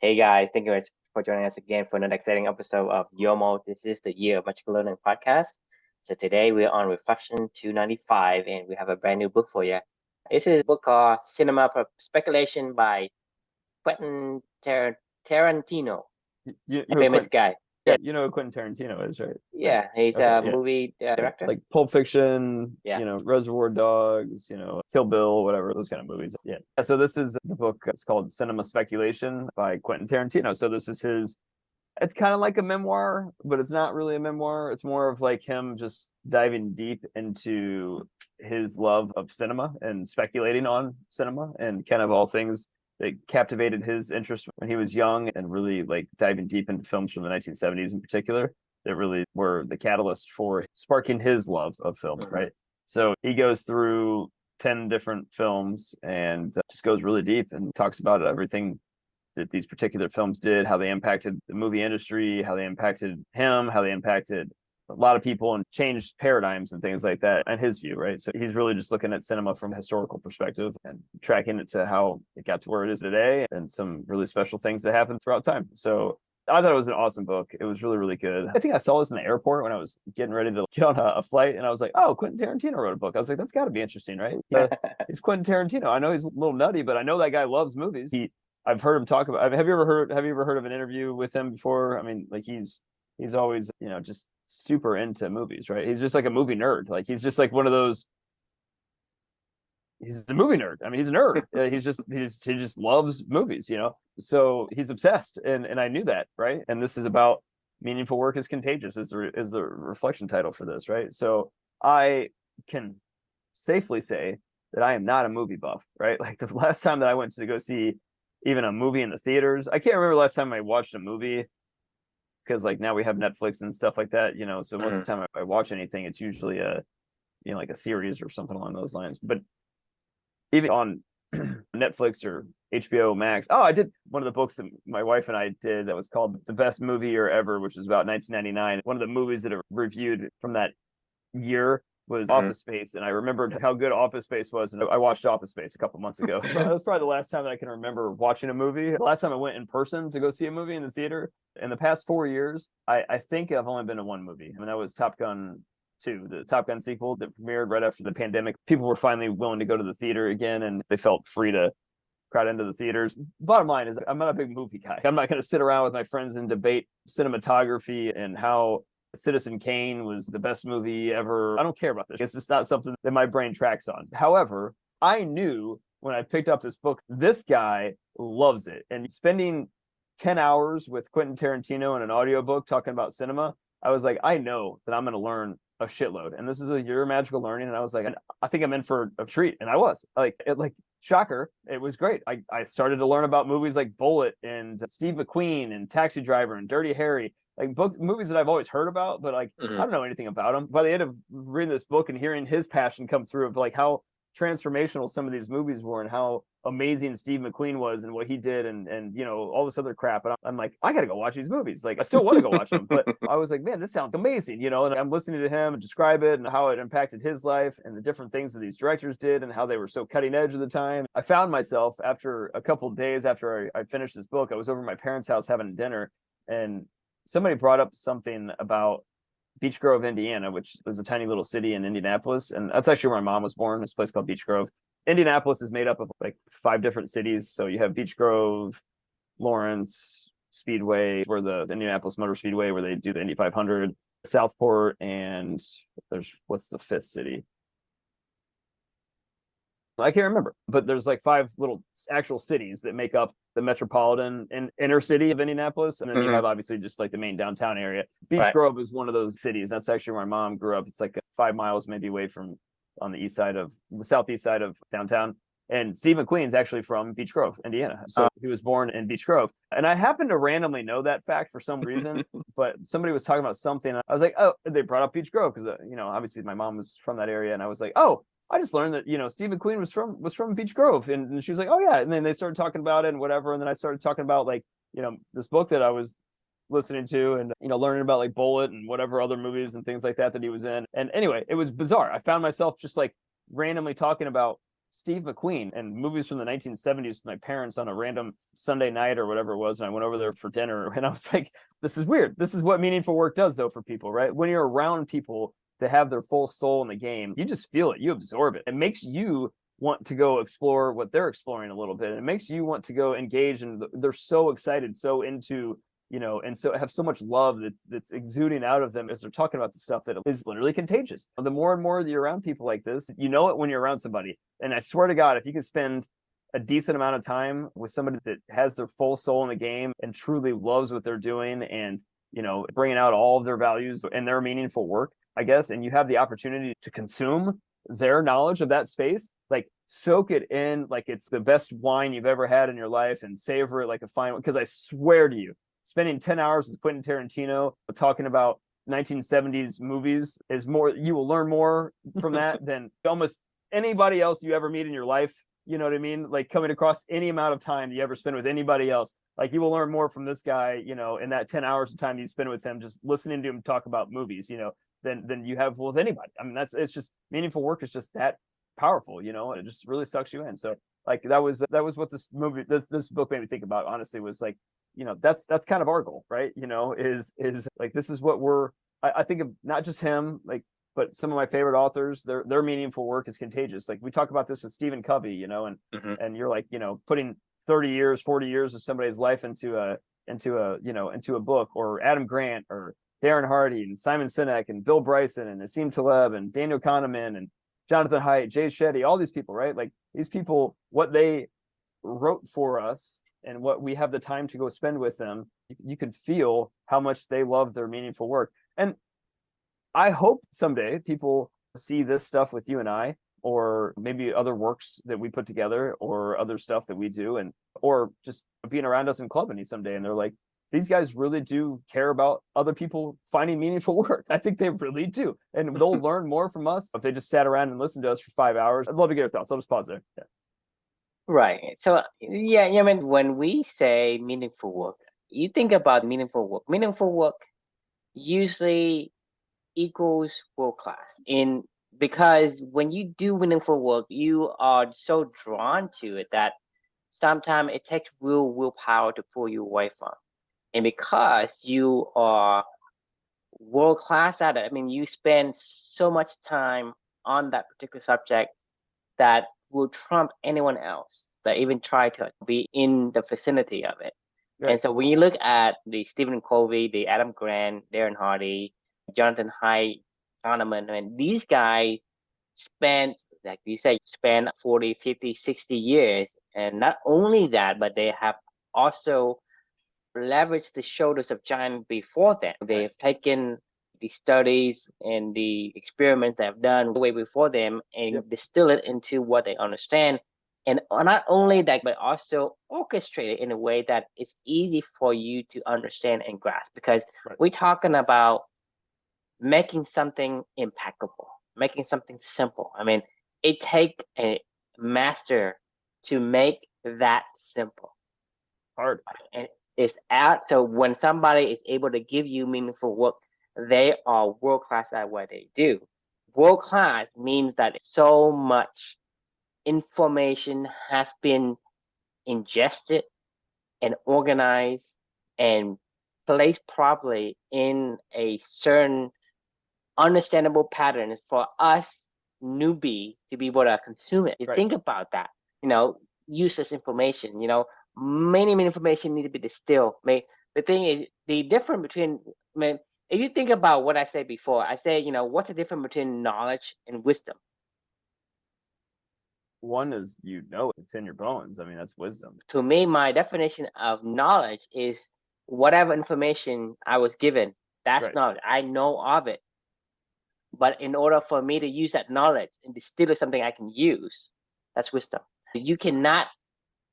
Hey guys, thank you very much for joining us again for another exciting episode of YOMO. This is the Year of Magical Learning podcast. So today we're on Reflection 295 and we have a brand new book for you. This is a book called Cinema Speculation by Quentin Tarantino, You a know who famous Quentin, guy. yeah, you know who Quentin Tarantino is, right? Yeah, he's Okay, a yeah. movie director. Like Pulp Fiction, Yeah. Reservoir Dogs, Kill Bill, whatever, those kind of movies. Yeah. So this is the book. It's called Cinema Speculation by Quentin Tarantino. So this is it's kind of like a memoir, but it's not really a memoir. It's more of like him just diving deep into his love of cinema and speculating on cinema and kind of all things that captivated his interest when he was young, and really like diving deep into films from the 1970s in particular that really were the catalyst for sparking his love of film, Mhm. right? So he goes through 10 different films and just goes really deep and talks about everything that these particular films did, how they impacted the movie industry, how they impacted him, how they impacted a lot of people and changed paradigms and things like that, and his view, right? So he's really just looking at cinema from a historical perspective and tracking it to how it got to where it is today and some really special things that happened throughout time. So I thought it was an awesome book. It was really, really good. I think I saw this in the airport when I was getting ready to get on a flight, and I was like, oh, Quentin Tarantino wrote a book. I was like, that's got to be interesting, right? He's Quentin Tarantino. I know he's a little nutty, but I know that guy loves movies. I've heard him talk about. Have you ever heard of an interview with him before? I mean, like he's always just super into movies, right? He's just like a movie nerd. Like he's just like one of those. He's a movie nerd. I mean, he's a nerd. He just loves movies, So he's obsessed, and I knew that, right? And this is about meaningful work is contagious is the reflection title for this, right? So I can safely say that I am not a movie buff, right? Like the last time that I went to go see even a movie in the theaters, I can't remember the last time I watched a movie, because like now we have Netflix and stuff like that, So most of the time I watch anything, it's usually like a series or something along those lines. But even on Netflix or HBO Max. Oh, I did one of the books that my wife and I did that was called The Best Movie Year Ever, which was about 1999. One of the movies that are reviewed from that year was Office Space, and I remembered how good Office Space was, and I watched Office Space a couple months ago. That was probably the last time that I can remember watching a movie. The last time I went in person to go see a movie in the theater. In the past 4 years, I think I've only been to one movie. I mean, that was Top Gun 2, the Top Gun sequel that premiered right after the pandemic. People were finally willing to go to the theater again, and they felt free to crowd into the theaters. Bottom line is, I'm not a big movie guy. I'm not going to sit around with my friends and debate cinematography and how Citizen Kane was the best movie ever. I don't care about this. It's just not something that my brain tracks on. However, I knew when I picked up this book, this guy loves it. And spending 10 hours with Quentin Tarantino in an audiobook talking about cinema, I was like, I know that I'm going to learn a shitload. And this is a year of magical learning. And I was like, I think I'm in for a treat. And I was like, shocker, it was great. I started to learn about movies like Bullet and Steve McQueen and Taxi Driver and Dirty Harry, like movies that I've always heard about, but like I don't know anything about them. By the end of reading this book and hearing his passion come through of like how transformational some of these movies were and how amazing Steve McQueen was and what he did and all this other crap, and I'm like, I gotta go watch these movies. Like I still want to go watch them, but I was like, man, this sounds amazing, and I'm listening to him describe it and how it impacted his life and the different things that these directors did and how they were so cutting edge at the time. I found myself after a couple of days after I finished this book, I was over at my parents' house having dinner, and somebody brought up something about Beech Grove, Indiana, which is a tiny little city in Indianapolis. And that's actually where my mom was born, this place called Beech Grove. Indianapolis is made up of like 5 different cities. So you have Beech Grove, Lawrence, Speedway, where the Indianapolis Motor Speedway, where they do the Indy 500, Southport, and what's the 5th city? I can't remember, but there's like 5 little actual cities that make up the metropolitan and inner city of Indianapolis. And then you have obviously just like the main downtown area. Beech Grove is one of those cities. That's actually where my mom grew up. It's like 5 miles maybe away from on the southeast side of downtown. And Steve McQueen's actually from Beech Grove, Indiana. So he was born in Beech Grove. And I happen to randomly know that fact for some reason, but somebody was talking about something. I was like, oh, they brought up Beech Grove because, obviously my mom was from that area. And I was like, oh, I just learned that, Steve McQueen was from Beech Grove. And she was like, oh, yeah. And then they started talking about it and whatever. And then I started talking about like, this book that I was listening to and, learning about like Bullet and whatever other movies and things like that he was in. And anyway, it was bizarre. I found myself just like randomly talking about Steve McQueen and movies from the 1970s with my parents on a random Sunday night or whatever it was. And I went over there for dinner and I was like, this is weird. This is what meaningful work does though for people, right? When you're around people that have their full soul in the game, you just feel it, you absorb it. It makes you want to go explore what they're exploring a little bit. It makes you want to go engage, and they're so excited, so into, and so have so much love that's exuding out of them as they're talking about the stuff that is literally contagious. The more and more that you're around people like this, you know it when you're around somebody. And I swear to God, if you can spend a decent amount of time with somebody that has their full soul in the game and truly loves what they're doing, and bringing out all of their values and their meaningful work, I guess, and you have the opportunity to consume their knowledge of that space, like soak it in like it's the best wine you've ever had in your life and savor it like a fine one. Because I swear to you, spending 10 hours with Quentin Tarantino talking about 1970s movies is more, you will learn more from that than almost anybody else you ever meet in your life. You know what I mean? Like coming across any amount of time you ever spend with anybody else, like you will learn more from this guy, in that 10 hours of time you spend with him, just listening to him talk about movies, than you have with anybody. I mean, it's just meaningful work is just that powerful, and it just really sucks you in. So like that was what this book made me think about, honestly, was like, that's kind of our goal, right? Is like, this is what I think of, not just him, like, but some of my favorite authors, their meaningful work is contagious. Like we talk about this with Stephen Covey, and you're like, putting 30 years, 40 years of somebody's life into a book, or Adam Grant or Darren Hardy and Simon Sinek and Bill Bryson and Nassim Taleb and Daniel Kahneman and Jonathan Haidt, Jay Shetty, all these people, right? Like these people, what they wrote for us and what we have the time to go spend with them, you can feel how much they love their meaningful work. And I hope someday people see this stuff with you and I, or maybe other works that we put together, or other stuff that we do, or just being around us in Clubany someday, and they're like, these guys really do care about other people finding meaningful work. I think they really do. And they'll learn more from us if they just sat around and listened to us for 5 hours. I'd love to get your thoughts. I'll just pause there. Yeah. Right. So yeah, I mean, when we say meaningful work, you think about meaningful work. Meaningful work usually equals world class. Because when you do meaningful work, you are so drawn to it that sometimes it takes real willpower to pull you away from. And because you are world class at it, I mean, you spend so much time on that particular subject that will trump anyone else that even try to be in the vicinity of it. Right. And so when you look at the Stephen Covey, the Adam Grant, Darren Hardy, Jonathan Haidt, Kahneman, I mean, these guys spend, like you say, 40, 50, 60 years. And not only that, but they have also leveraged the shoulders of giants before them. They have taken the studies and the experiments they have done way before them and distill it into what they understand. And not only that, but also orchestrate it in a way that it's easy for you to understand and grasp. Because we're talking about making something impeccable, making something simple. I mean, it takes a master to make that simple. Hard. And it's out. So when somebody is able to give you meaningful work, they are world class at what they do. World class means that so much information has been ingested and organized and placed properly in a certain understandable pattern for us newbie to be able to consume it. Right. Think about that. Useless information. Many information need to be distilled. The thing is, the difference between, if you think about what I said before, I say, what's the difference between knowledge and wisdom? One is, it's in your bones. I mean, that's wisdom. To me, my definition of knowledge is whatever information I was given, that's knowledge. I know of it. But in order for me to use that knowledge and distill it something I can use, that's wisdom. You cannot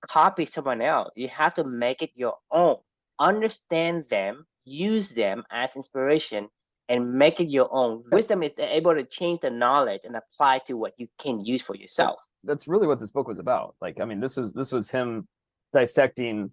copy someone else. You have to make it your own. Understand them, use them as inspiration, and make it your own. Wisdom is able to change the knowledge and apply to what you can use for yourself. That's really what this book was about. Like, I mean, this was him dissecting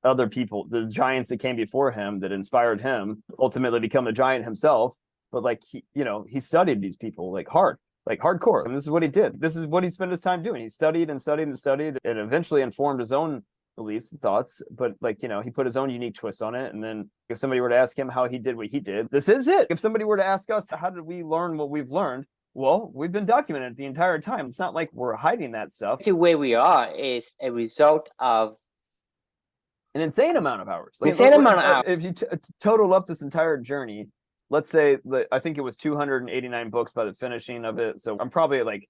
other people, the giants that came before him that inspired him ultimately become a giant himself. But like he studied these people like hard. like hardcore. And this is what he did. This is what he spent his time doing. He studied and studied and studied, and eventually informed his own beliefs and thoughts. But like, he put his own unique twist on it. And then if somebody were to ask him how he did what he did, this is it. If somebody were to ask us, how did we learn what we've learned? Well, we've been documenting it the entire time. It's not like we're hiding that stuff. To where we are is a result of an insane amount of hours. Like, insane amount of hours. If you total up this entire journey, let's say I think it was 289 books by the finishing of it. So I'm probably at like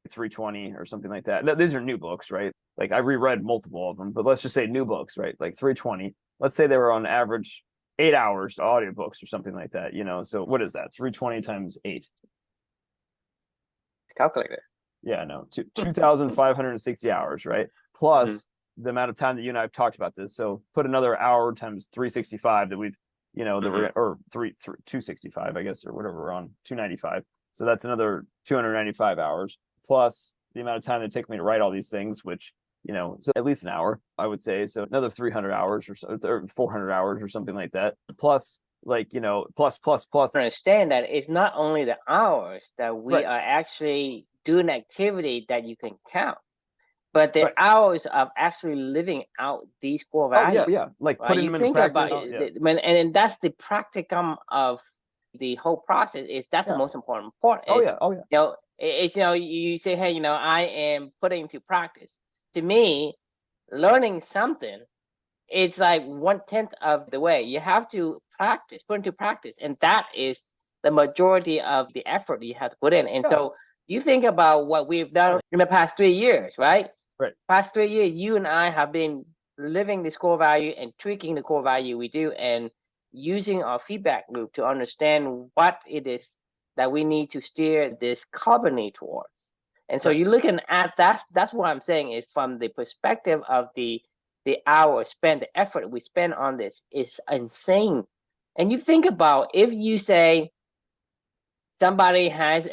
320 or something like that. These are new books, right? Like I reread multiple of them, but let's just say new books, right? Like 320. Let's say they were on average 8 hours audiobooks or something like that, So what is that? 320 times 8. Calculator. Yeah, no, 2,560 hours, right? Plus the amount of time that you and I have talked about this. So put another hour times 365 that we've, that we're, or 265, I guess, or whatever we're on, 295. So that's another 295 hours plus the amount of time it took me to write all these things, which, so at least an hour, I would say. So another 300 hours or so, or 400 hours or something like that. Plus, plus. Understand that it's not only the hours that we are actually doing activity that you can count, but the hours of actually living out these core values. Oh, yeah. Like putting them into practice. And that's the practicum of the whole process. That's the most important part. Oh yeah. It's you say, hey, I am putting into practice. To me, learning something, it's like 1/10 of the way. You have to put into practice, and that is the majority of the effort you have to put in. And so you think about what we've done in the past 3 years, right? Right. Past 3 years, you and I have been living this core value and tweaking the core value we do, and using our feedback loop to understand what it is that we need to steer this company towards. And so you're looking at that's what I'm saying is from the perspective of the hour spent, the effort we spend on this is insane. And you think about if you say somebody has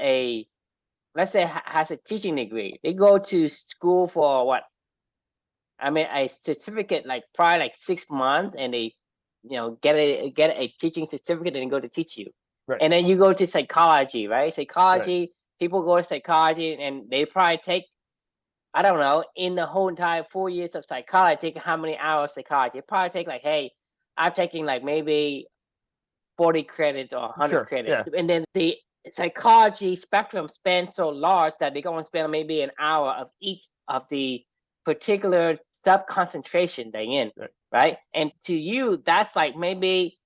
let's say has a teaching degree, they go to school for what? I mean, a certificate, like probably like 6 months, and they, get a teaching certificate and go to teach you. Right. And then you go to psychology, right? Psychology, people go to psychology and they probably take, I don't know, in the whole entire 4 years of psychology, take how many hours psychology? It probably take like, hey, I'm taking like maybe 40 credits or 100 credits. Yeah. And then the psychology spectrum spans so large that they're going to spend maybe an hour of each of the particular sub concentration they're in, right? And to you, that's like maybe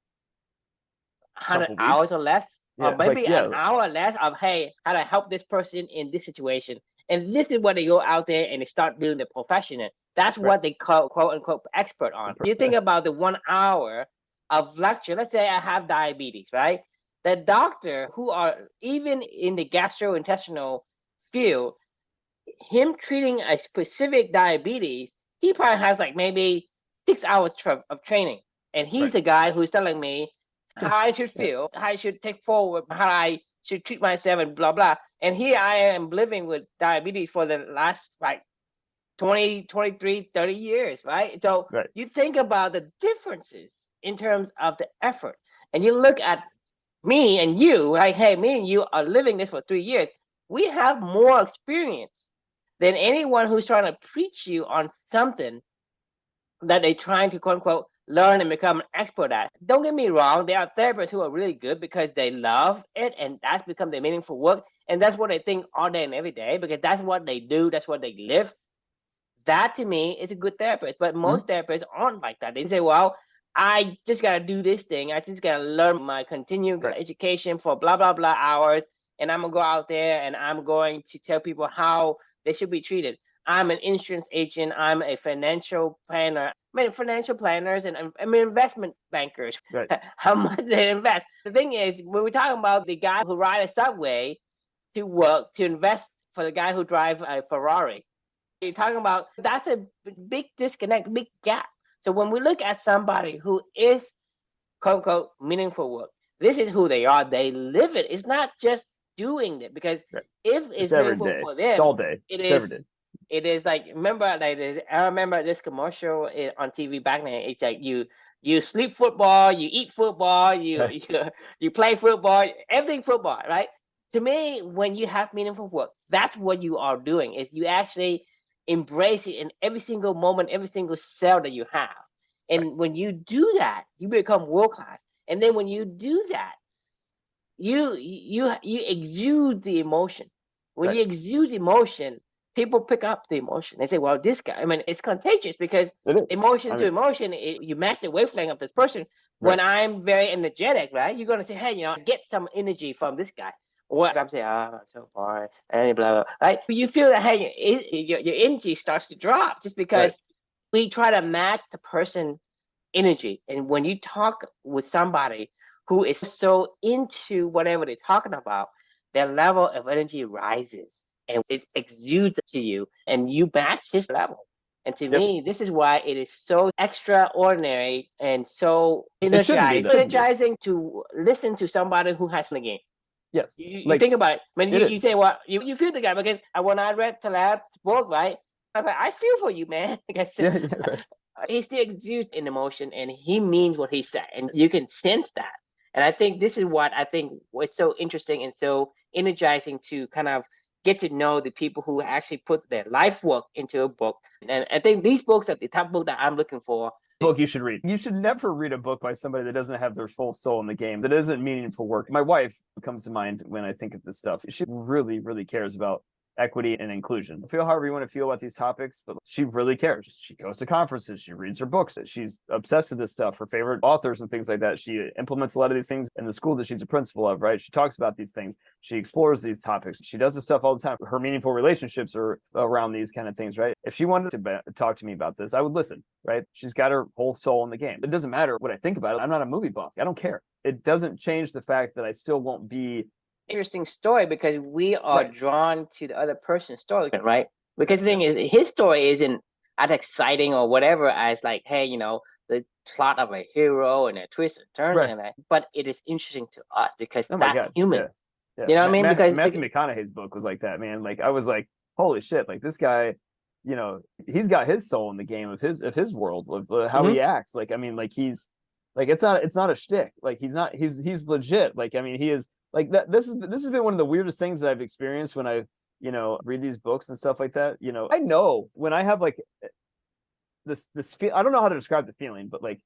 100 hours or less, or maybe an hour less of, hey, how to help this person in this situation. And this is what they go out there and they start doing the profession in. That's what they call, quote unquote, expert on. You think about the 1 hour of lecture. Let's say I have diabetes, right? The doctor who are even in the gastrointestinal field, him treating a specific diabetes, he probably has like maybe 6 hours of training. And he's the guy who's telling me how I should feel, how I should take forward, how I should treat myself, and blah, blah. And here I am living with diabetes for the last like 20, 23, 30 years, right? So you think about the differences in terms of the effort. And you look at me and you, like, hey, me and you are living this for 3 years. We have more experience than anyone who's trying to preach you on something that they're trying to, quote unquote, learn and become an expert at. Don't get me wrong, there are therapists who are really good because they love it and that's become their meaningful work. And that's what they think all day and every day because that's what they do, that's what they live. That to me is a good therapist. But most therapists aren't like that. They say, well, I just got to do this thing. I just got to learn my continuing education for blah, blah, blah hours. And I'm going to go out there and I'm going to tell people how they should be treated. I'm an insurance agent. I'm a financial planner. I mean, financial planners and investment bankers, how much they invest. The thing is, when we're talking about the guy who rides a subway to work, to invest for the guy who drives a Ferrari, you're talking about that's a big disconnect, big gap. So when we look at somebody who is, quote unquote, meaningful work, this is who they are. They live it. It's not just doing it because if it's meaningful for them, it's all day. It's every day. It is like, I remember this commercial on TV back then. It's like you sleep football, you eat football, you play football, everything football, right? to me, when you have meaningful work, that's what you are doing. Is you actually embrace it in every single moment, every single cell that you have. Right. And when you do that, you become world class. And then when you do that, you exude the emotion. When Right. you exude emotion, people pick up the emotion. They say, "Well, this guy." I mean, it's contagious because It is. emotion I to mean, emotion, you match the wavelength of this person. When right. I'm very energetic, right, you're gonna say, "Hey, get some energy from this guy." Or if I'm saying, "Oh, I'm so bored," and blah blah, right? You feel that, hey, your energy starts to drop just Right. because we try to match the person energy. And when you talk with somebody who is so into whatever they're talking about, their level of energy rises and it exudes to you, and you match his level. And to Yep. me, this is why it is so extraordinary and so It shouldn't be though. energizing to listen to somebody who has the game. Yes. You Like think about it. When it you is. say, well, you feel the guy because when I read Taleb's book, right, I was like, I feel for you, man. Because Yeah. Yeah. Right. he still exudes in emotion and he means what he said, and you can sense that. And I think this is what I think what's so interesting and so energizing to kind of get to know the people who actually put their life work into a book. And I think these books are the type of book that I'm looking for. Book you should read. You should never read a book by somebody that doesn't have their full soul in the game, that isn't meaningful work. My wife comes to mind when I think of this stuff. She really, really cares about equity and inclusion. Feel however you want to feel about these topics, but she really cares. She goes to conferences, she reads her books, she's obsessed with this stuff, her favorite authors and things like that. She implements a lot of these things in the school that she's a principal of, right? She talks about these things, she explores these topics, she does this stuff all the time. Her meaningful relationships are around these kind of things, right? If she wanted to talk to me about this, I would listen, right? She's got her whole soul in the game. It doesn't matter what I think about it. I'm not a movie buff. I don't care. It doesn't change the fact that I still won't be interesting story because we are right. drawn to the other person's story, right? Because the Yeah. thing is, his story isn't as exciting or whatever as like, hey, the plot of a hero and a twist and turn Right. and that. But it is interesting to us because Oh my that's God. human. Yeah. Yeah. You know what I mean? Because Matthew McConaughey's book was like that, man. Like I was like, holy shit, like this guy, he's got his soul in the game of his world, of how Mhm. he acts. Like, I mean, like he's like it's not a shtick. Like he's legit. Like, I mean, he is like that. This has been one of the weirdest things that I've experienced when I, read these books and stuff like that. I know when I have like this feel, I don't know how to describe the feeling, but like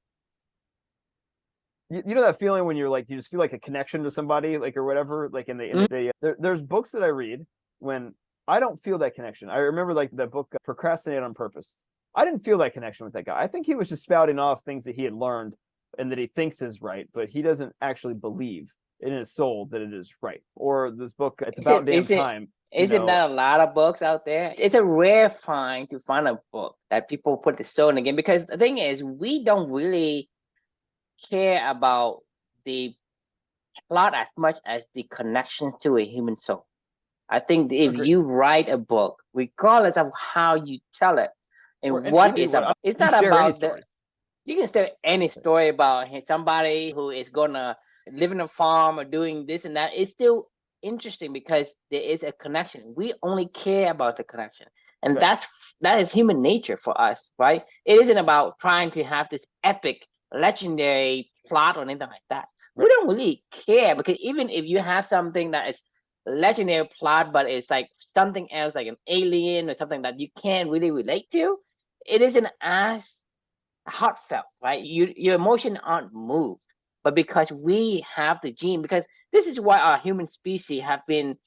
you know that feeling when you're like you just feel like a connection to somebody, like, or whatever, like Mhm. there's books that I read when I don't feel that connection. I remember like that book Procrastinate on Purpose. I didn't feel that connection with that guy. I think he was just spouting off things that he had learned and that he thinks is right, but he doesn't actually believe in his soul that it is right. Or this book, It's Is About it Damn is it Time. isn't that a lot of books out there? It's a rare find to find a book that people put the soul in the game because the thing is we don't really care about the plot as much as the connection to a human soul. I think if Agree. you write a book, regardless of how you tell it Or and and what it's anywhere about, it's you not share any about the. story. You can tell any story about somebody who is gonna live in a farm or doing this and that. It's still interesting because there is a connection. We only care about the connection, and Right. that is human nature for us, right? It isn't about trying to have this epic, legendary plot or anything like that. We Right. don't really care because even if you have something that is legendary plot, but it's like something else, like an alien or something that you can't really relate to, it isn't as heartfelt, right? Your emotion aren't moved, but because we have the gene, because this is why our human species have been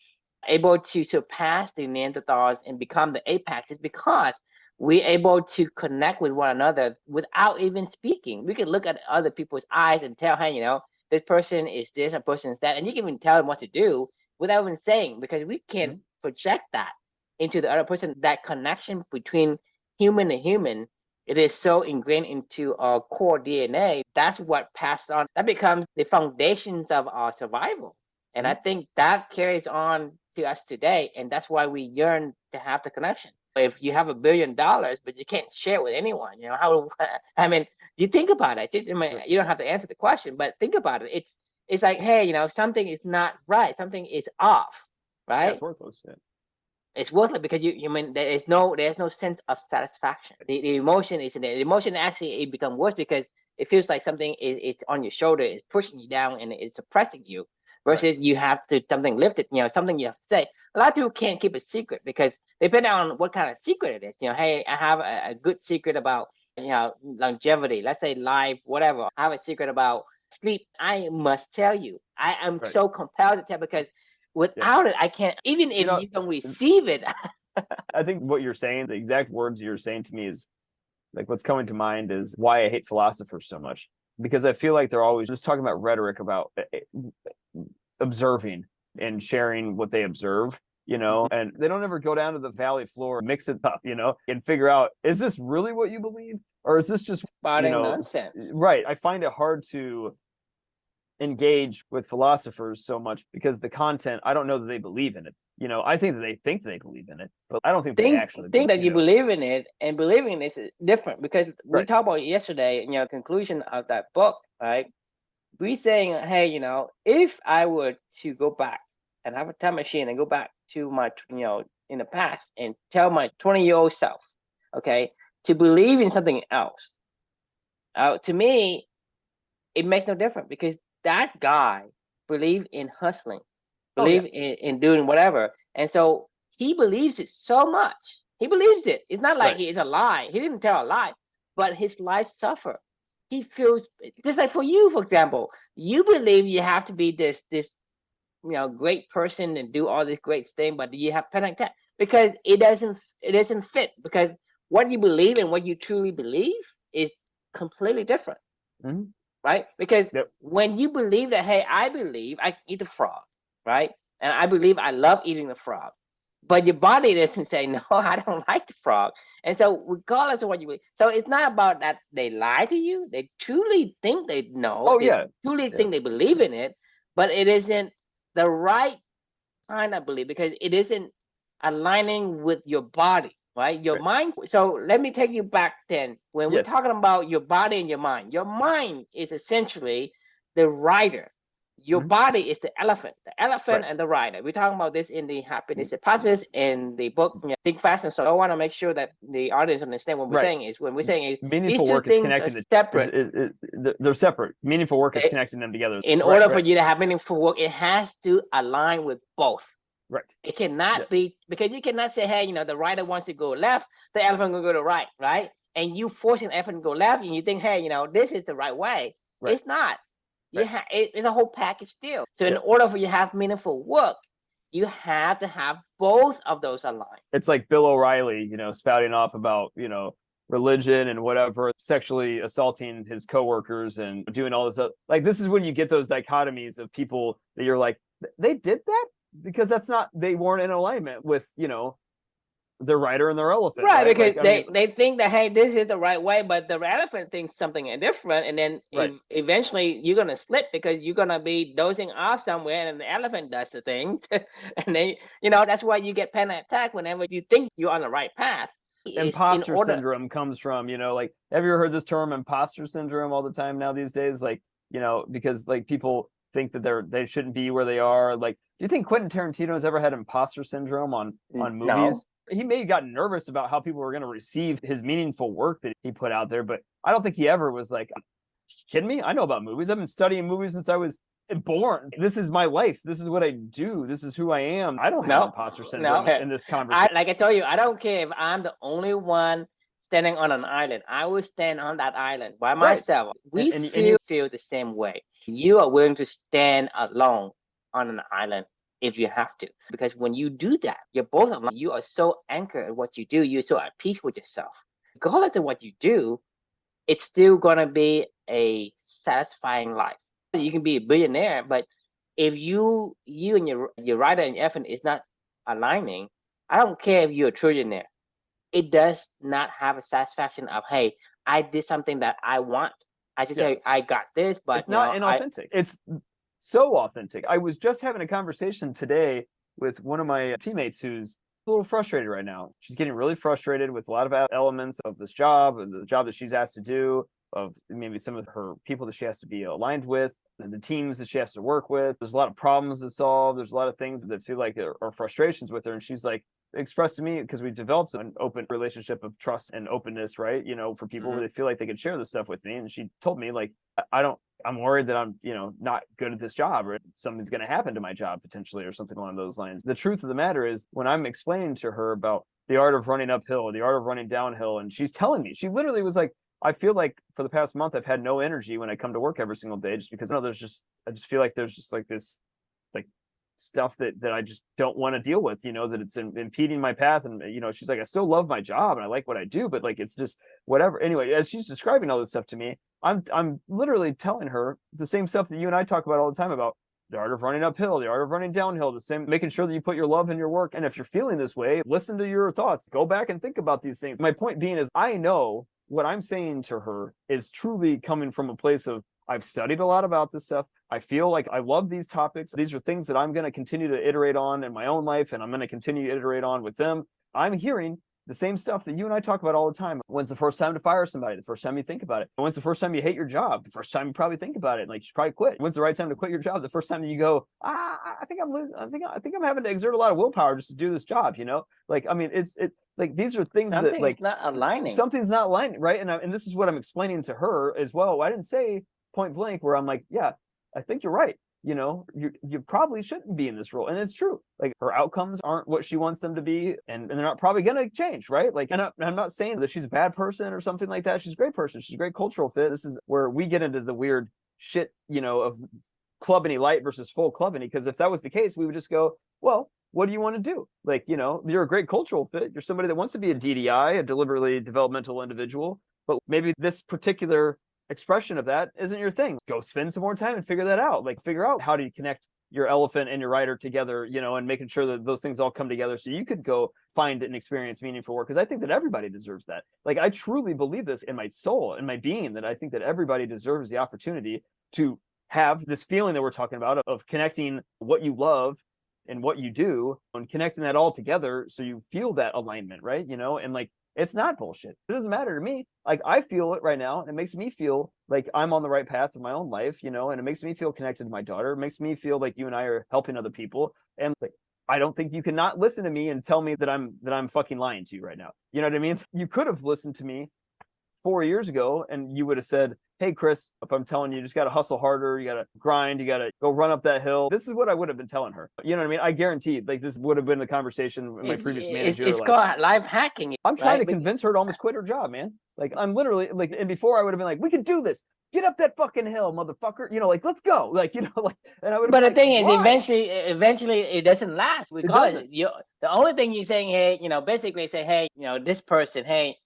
able to surpass the Neanderthals and become the apex, is because we're able to connect with one another without even speaking. We can look at other people's eyes and tell, hey, this person is this, a person is that, and you can even tell them what to do without even saying, because we can Mhm. project that into the other person. That connection between human and human, it is so ingrained into our core DNA. That's what passed on. That becomes the foundations of our survival. And I Mhm. think that carries on to us today. And that's why we yearn to have the connection. If you have $1 billion, but you can't share it with anyone, how, I mean, you think about it. Just, I mean, Right. you don't have to answer the question, but think about it. It's like, hey, something is not right. Something is off, Yeah, right? it's worthless. Yeah. It's worthless because you mean there's no sense of satisfaction. The emotion is in there. The emotion actually it becomes worse because it feels like something is it's on your shoulder, it's pushing you down and it's suppressing you. versus you have to something lifted, something you have to say. A lot of people can't keep a secret because depending on what kind of secret it is. Hey, I have a good secret about longevity. Let's say life, whatever. I have a secret about sleep. I must tell you. I am Right. so compelled to tell because without it, I can't. Even if you don't receive it. I think what you're saying, the exact words you're saying to me is like what's coming to mind is why I hate philosophers so much. Because I feel like they're always just talking about rhetoric, about observing and sharing what they observe, and they don't ever go down to the valley floor, mix it up, and figure out, is this really what you believe? Or is this just nonsense? Right. I find it hard to engage with philosophers so much because the content, I don't know that they believe in it. I think that they believe in it, but I don't think they actually think that you believe in it, and believing in it is different because we talked about it yesterday, conclusion of that book, right? We saying, hey, if I were to go back and have a time machine and go back to my, in the past and tell my 20-year-old self, okay, to believe in something else, to me, it makes no difference because that guy believed in hustling, believe in doing whatever. And so he believes it so much. He believes it. It's not like it's a lie. He didn't tell a lie, but his life suffered. He feels just like for you, for example, you believe you have to be this great person and do all this great thing, but you have panic attack because it doesn't fit, because what you believe and what you truly believe is completely different. Mm-hmm. Right? Because when you believe that, hey, I believe I can eat a frog, right? And I believe I love eating the frog, but your body doesn't say, no, I don't like the frog. And so regardless of what you believe, so it's not about that they lie to you. They truly think they know. Truly think they believe in it, but it isn't the right kind of belief because it isn't aligning with your body, right? Your mind. So let me take you back then. When we're talking about your body and your mind is essentially the rider. Your body is the elephant and the rider. We're talking about this in the happiness hypothesis in the book, Think Fast and So. I want to make sure that the audience understand what we're saying is when we're saying meaningful these two work is things connecting are separate. they're separate. Meaningful work is connecting them together. In order for you to have meaningful work, it has to align with both. Right. It cannot be, because you cannot say, hey, the rider wants to go left, the elephant will go to right, right? And you forcing the elephant to go left, and you think, hey, this is the right way. It's not. It's a whole package deal. So in order for you to have meaningful work, you have to have both of those aligned. It's like Bill O'Reilly, spouting off about, religion and whatever, sexually assaulting his coworkers and doing all this stuff. Like, this is when you get those dichotomies of people that you're like, they did that? Because they weren't in alignment with, their rider and their elephant. Right, because they think that, hey, this is the right way, but the elephant thinks something different, and then eventually you're gonna slip because you're gonna be dozing off somewhere, and the elephant does the things, and then that's why you get panic attack whenever you think you're on the right path. Imposter syndrome comes from, like, have you ever heard this term, imposter syndrome, all the time now these days? Like, because like people think that they shouldn't be where they are. Like, do you think Quentin Tarantino has ever had imposter syndrome on movies? No. He may have gotten nervous about how people were going to receive his meaningful work that he put out there, but I don't think he ever was like, kidding me? I know about movies. I've been studying movies since I was born. This is my life. This is what I do. This is who I am. I don't have imposter syndrome in this conversation. Like I told you, I don't care if I'm the only one standing on an island. I will stand on that island by myself. We feel the same way. You are willing to stand alone on an island if you have to, because when you do that, you're both alone. You are so anchored in what you do. You're so at peace with yourself. Regardless of what you do, it's still gonna be a satisfying life. You can be a billionaire, but if you and your rider and your elephant is not aligning, I don't care if you're a trillionaire. It does not have a satisfaction of, hey, I did something that I want. I just say I got this, but it's not inauthentic. It's so authentic. I was just having a conversation today with one of my teammates who's a little frustrated right now. She's getting really frustrated with a lot of elements of this job and the job that she's asked to do, of maybe some of her people that she has to be aligned with, and the teams that she has to work with. There's a lot of problems to solve. There's a lot of things that feel like are frustrations with her. And she's like, expressed to me, because we developed an open relationship of trust and openness, right? For people where they feel like they can share this stuff with me. And she told me, like, I'm worried that I'm, not good at this job, or something's going to happen to my job potentially, or something along those lines. The truth of the matter is, when I'm explaining to her about the art of running uphill, the art of running downhill, and she's telling me, she literally was like, I feel like for the past month, I've had no energy when I come to work every single day, just because I just feel like there's just like this, like, stuff that I just don't want to deal with, that it's impeding my path. And, she's like, I still love my job and I like what I do, but like, it's just whatever. Anyway, as she's describing all this stuff to me, I'm literally telling her the same stuff that you and I talk about all the time about the art of running uphill, the art of running downhill, the same, making sure that you put your love in your work. And if you're feeling this way, listen to your thoughts, go back and think about these things. My point being is, I know what I'm saying to her is truly coming from a place of, I've studied a lot about this stuff. I feel like I love these topics. These are things that I'm going to continue to iterate on in my own life, and I'm going to continue to iterate on with them. I'm hearing the same stuff that you and I talk about all the time. When's the first time to fire somebody? The first time you think about it. When's the first time you hate your job? The first time you probably think about it. Like, you should probably quit. When's the right time to quit your job? The first time that you go, I think I'm losing. I think I'm having to exert a lot of willpower just to do this job. Like, I mean, it's like, these are things that, like, not aligning. Something's not aligning, right? And this is what I'm explaining to her as well. I didn't say point blank where I'm like, yeah, I think you're right. You probably shouldn't be in this role. And it's true. Like, her outcomes aren't what she wants them to be, and they're not probably going to change, right? Like, and I'm not saying that she's a bad person or something like that. She's a great person. She's a great cultural fit. This is where we get into the weird shit, of Club Any Light versus full Club Any. Because if that was the case, we would just go, well, what do you want to do? Like, you're a great cultural fit. You're somebody that wants to be a DDI, a deliberately developmental individual, but maybe this particular expression of that isn't your thing. Go spend some more time and figure that out. Like, figure out how do you connect your elephant and your rider together, and making sure that those things all come together so you could go find and experience meaningful work. Because I think that everybody deserves that. Like, I truly believe this in my soul, in my being, that I think that everybody deserves the opportunity to have this feeling that we're talking about of connecting what you love and what you do, and connecting that all together so you feel that alignment, right? And like, it's not bullshit. It doesn't matter to me. Like, I feel it right now, and it makes me feel like I'm on the right path of my own life, and it makes me feel connected to my daughter. It makes me feel like you and I are helping other people. And like, I don't think you can not listen to me and tell me that I'm fucking lying to you right now. You know what I mean? You could have listened to me 4 years ago, and you would have said, hey, Chris, if I'm telling you just got to hustle harder, you got to grind, you got to go run up that hill. This is what I would have been telling her. You know what I mean? I guarantee, like, this would have been the conversation in my previous manager. It's called life hacking. I'm trying to convince her to almost quit her job, man. Like, I'm literally like, and before I would have been like, we can do this. Get up that fucking hill, motherfucker. Like, let's go. Like, like, and I would have. But the like, thing is, why? eventually it doesn't last, because the only thing you're saying, hey, basically say, hey, this person, hey,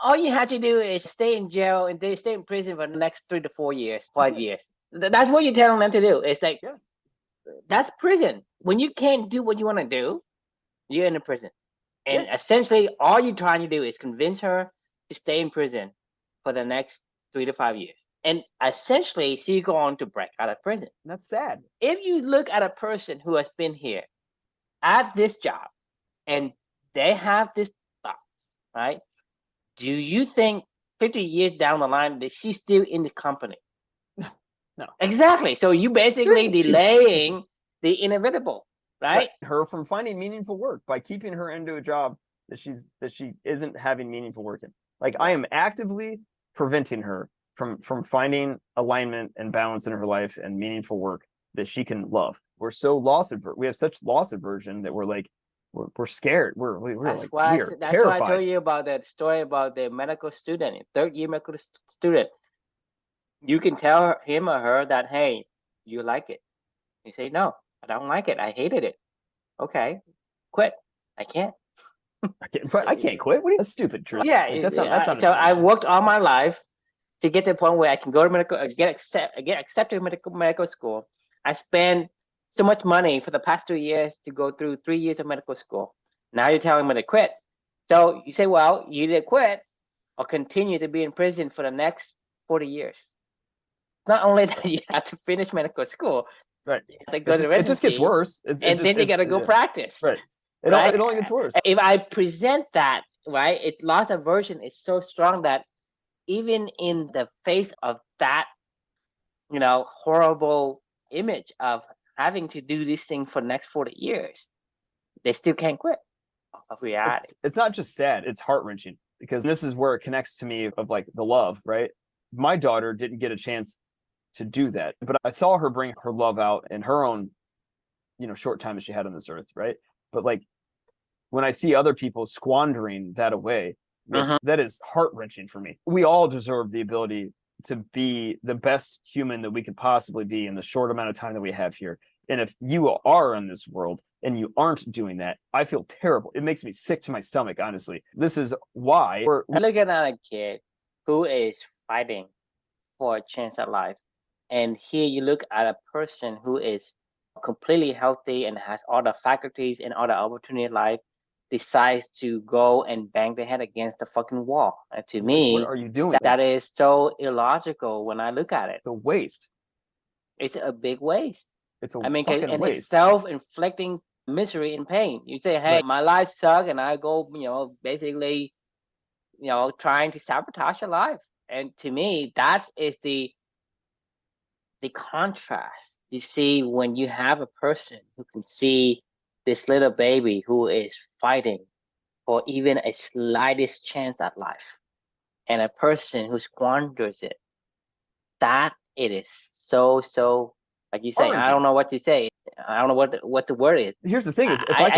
all you have to do is stay in jail and they stay in prison for the next 3 to 4 years, 5 years. That's what you're telling them to do. It's like, that's prison. When you can't do what you want to do, you're in a prison. And essentially, all you're trying to do is convince her to stay in prison for the next 3 to 5 years. And essentially, she go on to break out of prison. That's sad. If you look at a person who has been here at this job and they have this thoughts, right? Do you think 50 years down the line that she's still in the company? No. Exactly. So you basically delaying the inevitable, right? Her from finding meaningful work by keeping her into a job that she isn't having meaningful work in. Like, I am actively preventing her from finding alignment and balance in her life and meaningful work that she can love. We're so we have such loss aversion that we're like, we're scared. We're That's like, why I terrified. told you about that story about the medical student, third-year medical student. You can tell him or her that, hey, you like it. You say, no, I don't like it. I hated it. Okay, quit. I can't. I can't quit. What are you? That's stupid. Truth. Yeah, like, that's not. So I worked all my life to get to the point where I can go to get accepted to medical school. I spent so much money for the past 2 years to go through 3 years of medical school. Now you're telling me to quit. So you say, well, you either quit or continue to be in prison for the next 40 years. Not only that you have to finish medical school, right? It just gets worse. Then you got to go practice. Right. It only gets worse. If I present that, right, loss aversion is so strong that even in the face of that, horrible image of having to do this thing for the next 40 years, they still can't quit of reality. It's not just sad, it's heart-wrenching, because this is where it connects to me of like the love, right? My daughter didn't get a chance to do that. But I saw her bring her love out in her own, short time that she had on this earth, right? But like when I see other people squandering that away, that is heart-wrenching for me. We all deserve the ability to be the best human that we could possibly be in the short amount of time that we have here. And if you are in this world and you aren't doing that, I feel terrible. It makes me sick to my stomach, honestly. This is why I look at a kid who is fighting for a chance at life. And here you look at a person who is completely healthy and has all the faculties and all the opportunity in life, decides to go and bang their head against the fucking wall. And to me, what are you doing? That is so illogical when I look at it. It's a waste. It's a big waste. It's a and waste. It's self-inflicting misery and pain. You say, hey, my life sucks, and I go, basically, trying to sabotage your life. And to me, that is the contrast you see when you have a person who can see this little baby who is fighting for even a slightest chance at life, and a person who squanders it. That it is so, like you say, I don't know what to say. I don't know what the word is. Here's the thing: is if I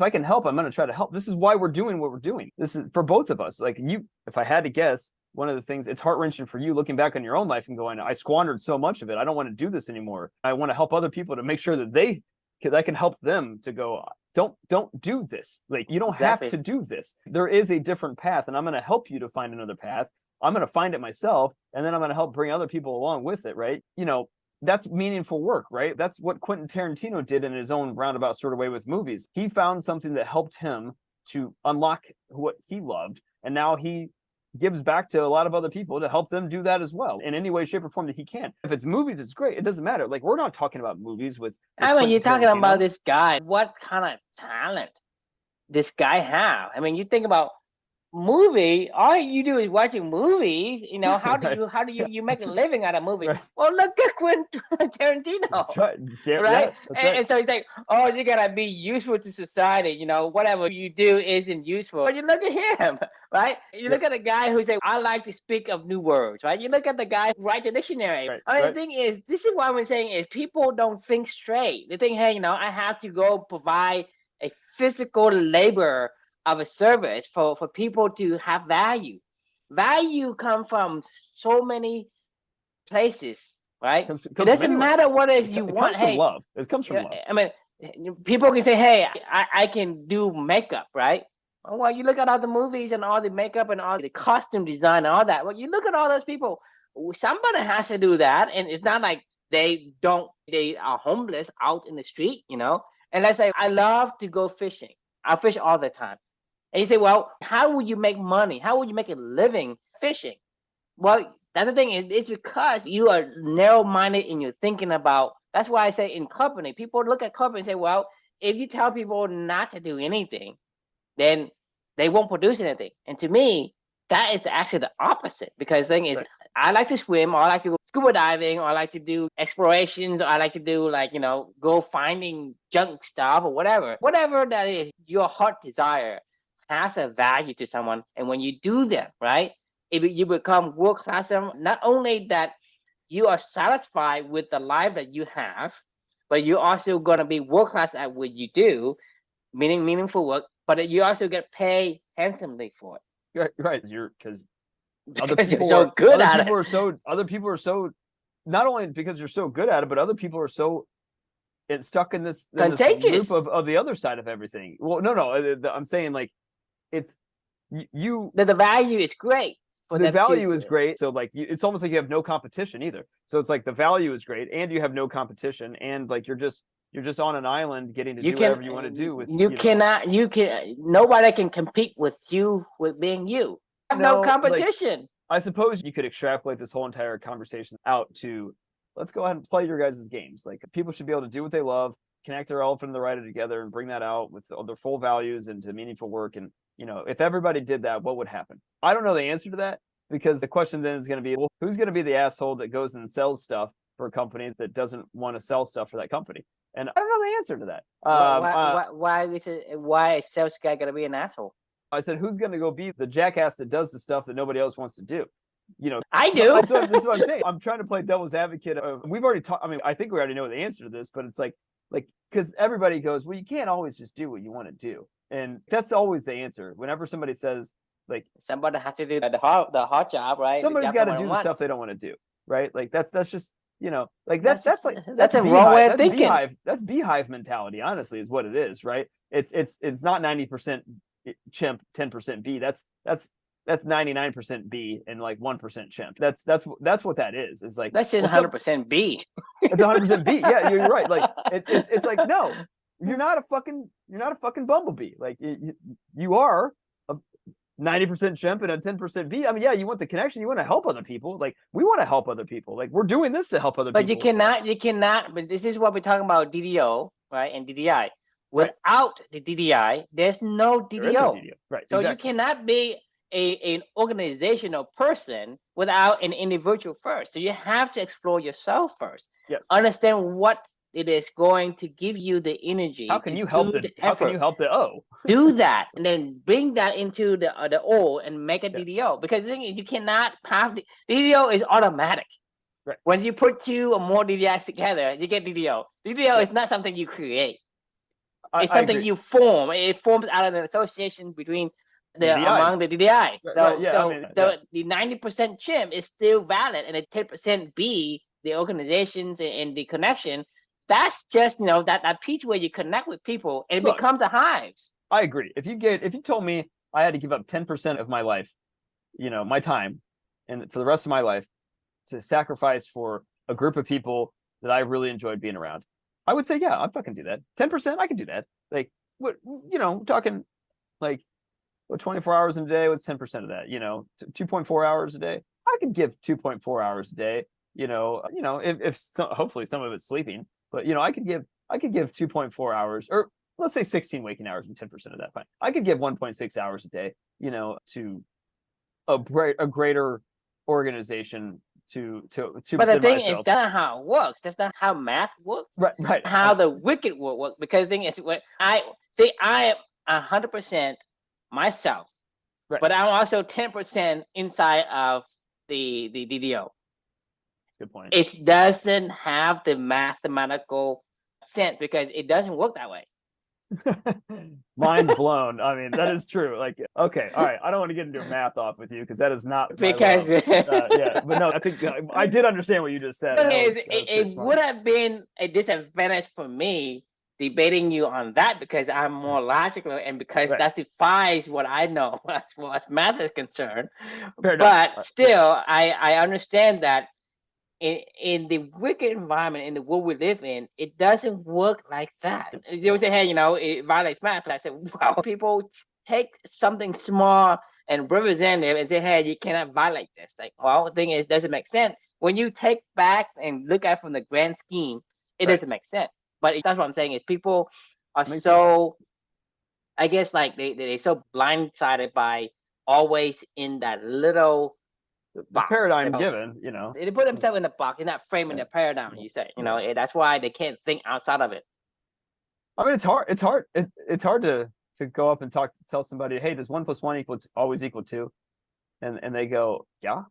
can help, I'm going to try to help. This is why we're doing what we're doing. This is for both of us. Like if I had to guess, one of the things, it's heart-wrenching for you looking back on your own life and going, I squandered so much of it. I don't want to do this anymore. I want to help other people to make sure that I can help them to go, don't do this. Like, you don't have to do this. There is a different path, and I'm going to help you to find another path. I'm going to find it myself, and then I'm going to help bring other people along with it, right? That's meaningful work, right? That's what Quentin Tarantino did in his own roundabout sort of way with movies. He found something that helped him to unlock what he loved, and now he gives back to a lot of other people to help them do that as well in any way, shape, or form that he can. If it's movies, it's great. It doesn't matter. Like, we're not talking about movies with you're talking about this guy. What kind of talent this guy have? You think about movie, all you do is watching movies. How do you make a living out of movie? Right. Well, look at Quentin Tarantino. That's right. Right? And so he's like, oh, you gotta be useful to society. Whatever you do isn't useful. But you look at him, right? You look at a guy who say, I like to speak of new words, right? You look at the guy who writes a dictionary. Right. The thing is, this is what I'm saying is people don't think straight. They think, hey, I have to go provide a physical labor of a service for people to have value. Value comes from so many places, right? It doesn't matter what it is you want. It comes from love. It comes from love. People can say, hey, I can do makeup, right? Well, you look at all the movies and all the makeup and all the costume design and all that. Well, you look at all those people. Somebody has to do that. And it's not like they are homeless out in the street, And let's say, I love to go fishing. I fish all the time. And you say, well, how would you make money? How would you make a living fishing? Well, that's the thing. It's because you are narrow-minded in your thinking about. That's why I say in company, people look at company and say, well, if you tell people not to do anything, then they won't produce anything. And to me, that is actually the opposite. Because the thing is, I like to swim, or I like to go scuba diving, or I like to do explorations, or I like to do go finding junk stuff or whatever. Whatever that is, your heart desire has a value to someone. And when you do that, right, you become world class. Not only that you are satisfied with the life that you have, but you're also going to be world class at what you do, meaning meaningful work, but you also get paid handsomely for it. Right. Because other people are so not only because you're so good at it, but other people are so stuck in this loop of the other side of everything. Well, no, I'm saying like it's you. The value is great. The value is great. So like it's almost like you have no competition either. So it's like the value is great, and you have no competition, and like you're just on an island getting to do whatever you want to do with nobody can compete with you with being you. No competition. Like, I suppose you could extrapolate this whole entire conversation out to, let's go ahead and play your guys' games. Like, people should be able to do what they love, connect their elephant and the rider together, and bring that out with their full values into meaningful work. And if everybody did that, what would happen? I don't know the answer to that, because the question then is going to be, well, who's going to be the asshole that goes and sells stuff for a company that doesn't want to sell stuff for that company? And I don't know the answer to that. Why is sales guy going to be an asshole? I said, who's going to go be the jackass that does the stuff that nobody else wants to do? I do. This is what I'm saying. I'm trying to play devil's advocate. We've already talked. I mean, I think we already know the answer to this, but it's like because everybody goes, well, you can't always just do what you want to do, and that's always the answer. Whenever somebody says like somebody has to do the hard job, right? Somebody's got to do the stuff they don't want to do, right? Like that's just like that's a wrong way of thinking. That's beehive mentality. Honestly, is what it is, right? It's not 90% chimp, 10% bee. That's 99% bee and like 1% chimp. That's what that is. It's like that's just 100% bee. It's 100% bee. Yeah, you're right. Like it's like no, you're not a fucking bumblebee. Like you are a 90% chimp and a 10% bee. I mean, yeah, you want the connection. You want to help other people. Like we want to help other people. Like we're doing this to help other people. But you cannot. But this is what we're talking about: DDO, right, and DDI. Without the DDI, there's no DDO. There is no DDO. Right. So exactly. you cannot be an organizational person without an individual first. So you have to explore yourself first. Yes. Understand what it is going to give you the energy. How can you help the O? Do that and then bring that into the O and make a DDO. Because the thing is, you cannot have DDO is automatic. Right. When you put two or more DDIs together, you get DDO. DDO is not something you create. It's something you form. It forms out of an association between among the DDIs. So the 90% chimp is still valid, and the 10% B, the organizations and the connection, that's just that piece where you connect with people and it becomes a hive. I agree. If you told me I had to give up 10% of my life, my time, and for the rest of my life to sacrifice for a group of people that I really enjoyed being around, I would say, yeah, I'd fucking do that. 10%, I can do that. Like, what, talking like, 24 hours in a day, what's 10% of that? 2.4 hours a day. I could give 2.4 hours a day, hopefully some of it's sleeping, but, I could give 2.4 hours, or let's say 16 waking hours and 10% of that. Fine. I could give 1.6 hours a day, to a greater organization to but the thing is, that's not how it works. That's not how math works. Right. How the wicked will work. Because the thing is, I am 100% myself, but I'm also 10% inside of the DDO. Good point. It doesn't have the mathematical sense because it doesn't work that way. Mind blown. I mean, that is true. Like, okay, all right. I don't want to get into a math off with you because that is not because yeah. But no, I think I did understand what you just said. It would have been a disadvantage for me debating you on that because I'm more logical and because that defies what I know as far as math is concerned. But still, I understand that in the wicked environment, in the world we live in, it doesn't work like that. They would say, hey, it violates math. And I said, well, people take something small and represent it and say, hey, you cannot violate this. Like, well, the thing is, it doesn't make sense. When you take back and look at it from the grand scheme, it doesn't make sense. But that's what I'm saying is people are I guess like they're so blindsided by always in that little box, paradigm given, they put themselves in the box, in that frame, in the paradigm. You say, that's why they can't think outside of it. I mean, it's hard to go up and tell somebody, hey, does 1 + 1 always equal 2? And they go, yeah.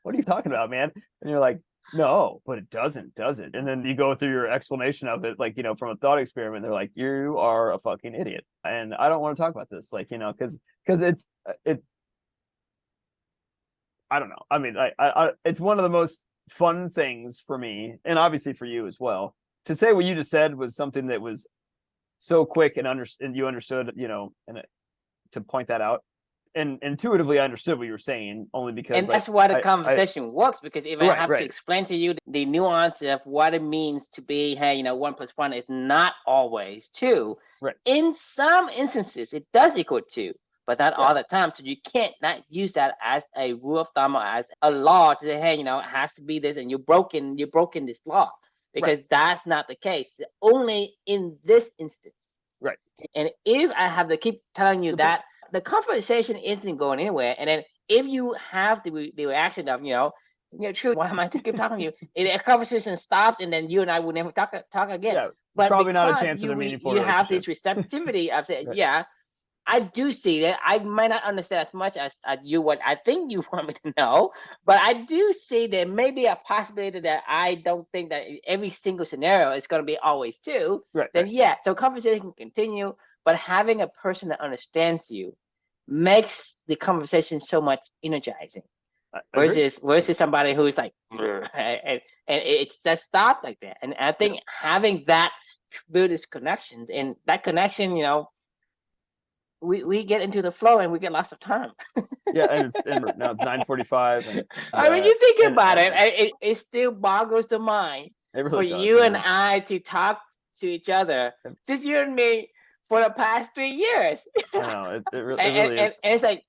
What are you talking about, man? And you're like, no, but it doesn't, does it? And then you go through your explanation of it, like, from a thought experiment. They're like, you are a fucking idiot, and I don't want to talk about this, like, because it's I don't know. I mean, I it's one of the most fun things for me, and obviously for you as well, to say what you just said was something that was so quick and you understood, and to point that out. And intuitively, I understood what you were saying, only because. And that's why the conversation works, because if I have to explain to you the nuance of what it means to be, hey, 1 + 1 is not always 2. Right. In some instances, it does equal 2. But not all the time. So you can't not use that as a rule of thumb or as a law to say, hey, it has to be this, and you're broken this law, because that's not the case. Only in this instance. Right. And if I have to keep telling you that the conversation isn't going anywhere, and then if you have the reaction of, true, why am I to keep talking to you? A conversation stops, and then you and I will never talk again. Yeah, but probably not a chance of a meaningful relationship. You have this receptivity of saying, I do see that. I might not understand as much as you what I think you want me to know, but I do see there may be a possibility that I don't think that every single scenario is going to be always true. Right, Then right. yeah, so conversation can continue, but having a person that understands you makes the conversation so much energizing Agreed. versus somebody who's like and it's just stopped like that. And I Yeah. think having that build these connections and that connection, we get into the flow and we get lots of time. Yeah, and now it's 9:45, and I mean, you think about it, and it still boggles the mind it for really does. you and I to talk to each other, And just you and me, for the past 3 years. I know it and, really and, is and it's like,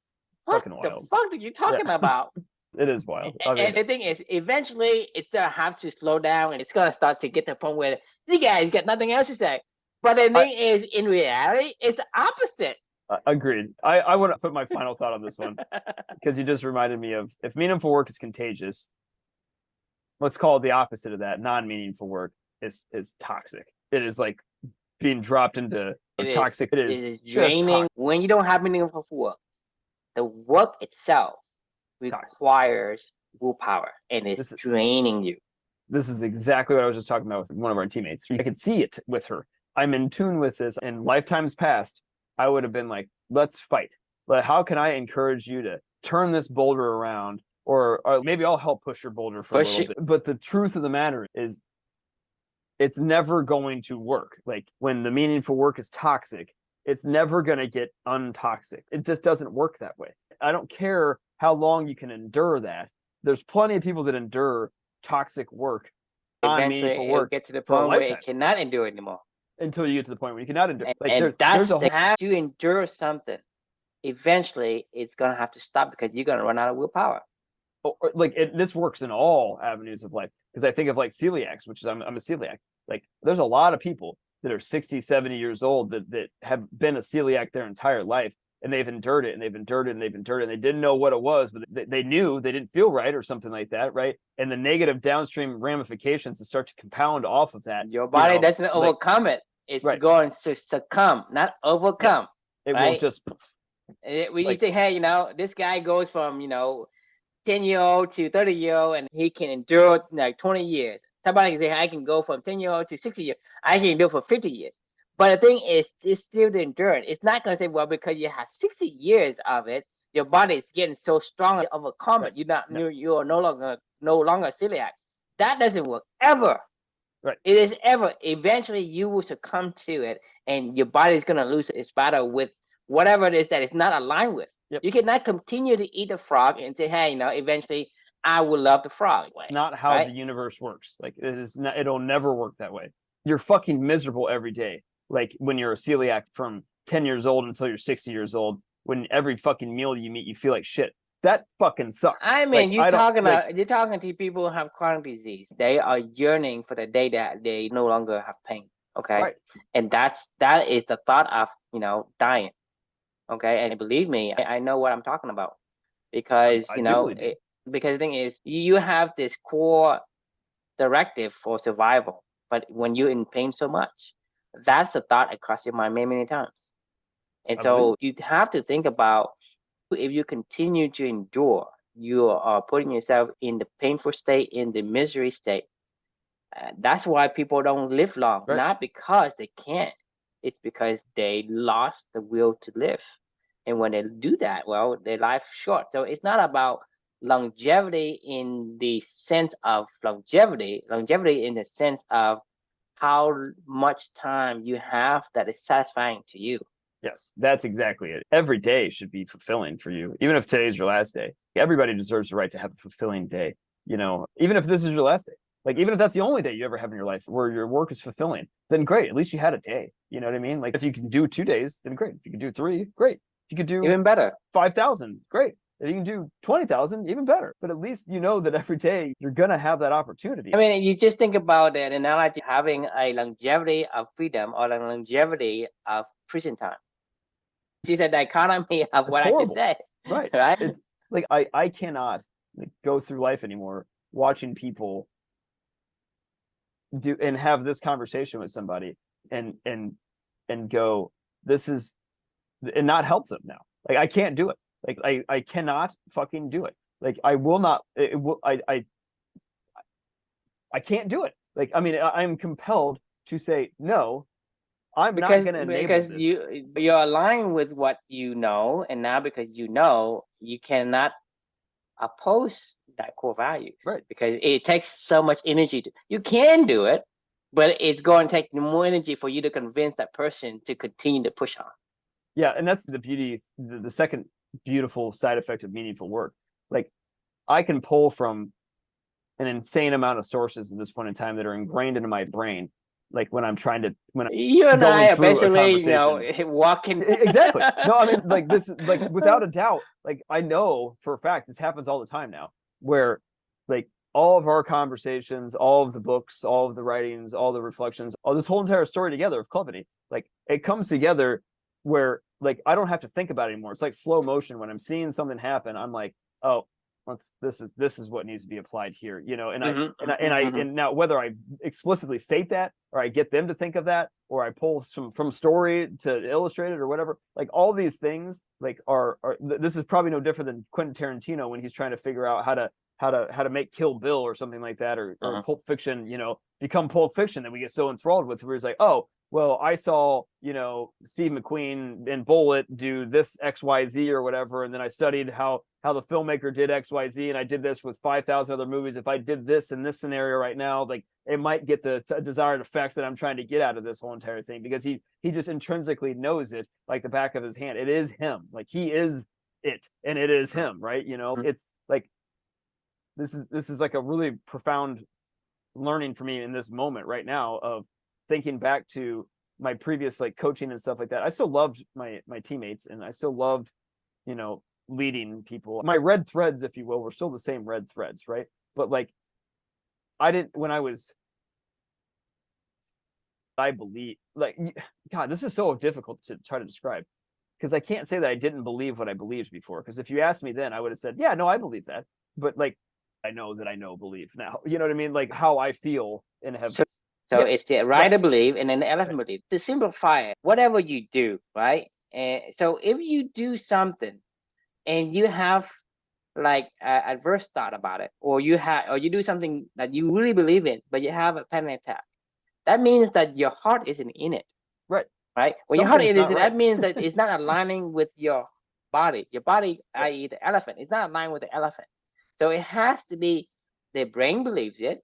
what fucking the wild. fuck are you Yeah, talking about? it is wild. I mean, And the thing is, eventually, it's gonna have to slow down, and it's gonna start to get to the point where you guys got nothing else to say. But the I thing is, in reality, it's the opposite. agreed. I want to put my final thought on this one because you just reminded me of, if meaningful work is contagious, let's call it the opposite of that. Non-meaningful work is toxic. It is like being dropped into toxic. It It is is just draining when you don't have meaningful work. The work itself toxic. requires willpower, and it's This draining you. this is exactly what I was just talking about with one of our teammates. I could see it with her. I'm in tune with this. In lifetimes past, I would have been like, let's fight. But how can I encourage you to turn this boulder around? Or maybe I'll help push your boulder for a little bit. But the truth of the matter is, it's never going to work. Like, when the meaningful work is toxic, it's never going to get untoxic. It just doesn't work that way. I don't care how long you can endure that. There's plenty of people that endure toxic work, Eventually, non-meaningful it'll work, get to the for a point where it lifetime, cannot endure anymore. until you get to the point where you cannot endure. Like, And there's that's a the whole, have to endure something. Eventually, it's gonna have to stop because you're gonna run out of willpower. like, this works in all avenues of life. Because I think of like celiacs, which is, I'm a celiac. Like, there's a lot of people that are 60, 70 years old that have been a celiac their entire life, and they've endured it and they've endured it and they've endured it, and they didn't know what it was, but they knew they didn't feel right or something like that, right? And the negative downstream ramifications that start to compound off of that, Your body doesn't overcome it. It's right, going to succumb, not overcome. yes, it will Right? just, When you think, hey, this guy goes from 10-year-old to 30-year-old, and he can endure like 20 years. Somebody can say, I can go from 10-year-old to 60 years. I can do it for 50 years. But the thing is, it's still the endurance. It's not going to say, well, because you have 60 years of it, your body is getting so strong to overcome right, it. no, You are no longer celiac. That doesn't work ever. right. It is ever. Eventually, you will succumb to it, and your body is going to lose its battle with whatever it is that it's not aligned with. Yep. You cannot continue to eat the frog and say, hey, eventually I will love the frog. It's not how the universe works. Like, it is not, it'll never work that way. You're fucking miserable every day. Like, when you're a celiac from 10 years old until you're 60 years old, when every fucking meal you eat, you feel like shit. That fucking sucks. I mean, you're talking to people who have chronic disease. They are yearning for the day that they no longer have pain. Okay. Right. And that is the thought of, dying. Okay. And believe me, I know what I'm talking about because, because the thing is, you have this core directive for survival, but when you're in pain so much, that's the thought across your mind many, many times. And so you have to think about, if you continue to endure, you are putting yourself in the painful state, in the misery state. That's why people don't live long, right. Not because they can't. It's because they lost the will to live. And when they do that, well, their life short. So it's not about longevity in the sense of longevity in the sense of how much time you have that is satisfying to you. Yes, that's exactly it. Every day should be fulfilling for you, even if today's your last day. Everybody deserves the right to have a fulfilling day, even if this is your last day. Like, even if that's the only day you ever have in your life where your work is fulfilling, then great. At least you had a day. You know what I mean? Like, if you can do 2 days, then great. If you can do 3, great. If you could do even better, 5,000, great. If you can do 20,000, even better. But at least you know that every day you're going to have that opportunity. I mean, you just think about an analogy, having a longevity of freedom or a longevity of prison time. It's a dichotomy of what I just said. Right. Right. It's like, I cannot go through life anymore watching people do and have this conversation with somebody and go, this is and not help them now. Like I can't do it. Like I cannot fucking do it. Like I will not. It will. I can't do it. Like I mean, I'm compelled to say no. I'm not going to enable this. You're aligned with what you know, and now because you cannot oppose that core value, right? Because it takes so much energy. You can do it, but it's going to take more energy for you to convince that person to continue to push on. Yeah, and that's the beauty. The second beautiful side effect of meaningful work. Like I can pull from an insane amount of sources at this point in time that are ingrained into my brain. Like when I'm trying to, you and I are basically, walking. Exactly. No, I mean, like this, like without a doubt, like I know for a fact this happens all the time now, where like all of our conversations, all of the books, all of the writings, all the reflections, all this whole entire story together of Clubany, like it comes together where like I don't have to think about it anymore. It's like slow motion. When I'm seeing something happen, I'm like, oh, this is what needs to be applied here, and now whether I explicitly state that or I get them to think of that or I pull from story to illustrate it or whatever, like all these things like are this is probably no different than Quentin Tarantino when he's trying to figure out how to make Kill Bill or something like that, or Pulp Fiction, become Pulp Fiction that we get so enthralled with, where it's like, oh, well, I saw, Steve McQueen in Bullet do this XYZ or whatever, and then I studied how the filmmaker did XYZ, and I did this with 5,000 other movies. If I did this in this scenario right now, like it might get the desired effect that I'm trying to get out of this whole entire thing, because he just intrinsically knows it like the back of his hand. It is him. Like he is it, and it is him, right? It's like this is like a really profound learning for me in this moment right now of thinking back to my previous like coaching and stuff like that. I still loved my teammates, and I still loved, leading people. My red threads, if you will, were still the same red threads, right? But like I believe, like, God, this is so difficult to try to describe, because I can't say that I didn't believe what I believed before. Because if you asked me then, I would have said, yeah, no, I believe that. But like, I know that I believe now. You know what I mean? Like how I feel and have. So yes, it's the rider belief and then the elephant belief. To simplify it, whatever you do, right? And so if you do something and you have like adverse thought about it, or you do something that you really believe in, but you have a panic attack, that means that your heart isn't in it. Right. Right. When your heart isn't in it, that means that it's not aligning with your body. Your body, i.e., the elephant, is not aligned with the elephant. So it has to be the brain believes it,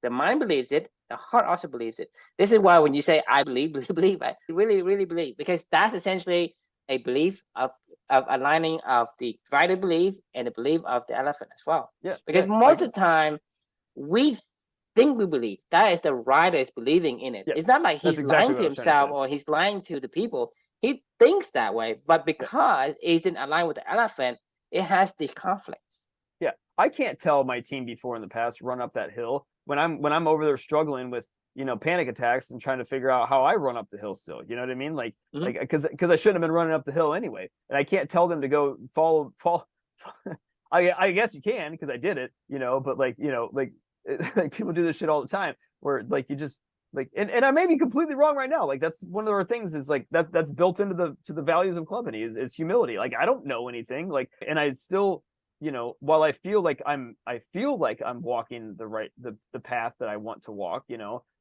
the mind believes it, the heart also believes it. This is why when you say I believe, I really, really believe, because that's essentially a belief of aligning of the rider belief and the belief of the elephant as well. Yeah. Because most of the time we think we believe. That is the rider is believing in it. Yes, it's not like he's lying to himself or he's lying to the people. He thinks that way, but because it isn't aligned with the elephant, it has these conflicts. Yeah, I can't tell my team before in the past run up that hill when I'm over there struggling with panic attacks and trying to figure out how I run up the hill still. You know what I mean? Like because I shouldn't have been running up the hill anyway, and I can't tell them to go fall. I guess you can, because I did it, but like people do this shit all the time where like you just like, and I may be completely wrong right now. Like that's one of our things is like that's built into the values of Clubany is humility. Like I don't know anything, like, and I still, while I feel like I'm walking the path that I want to walk,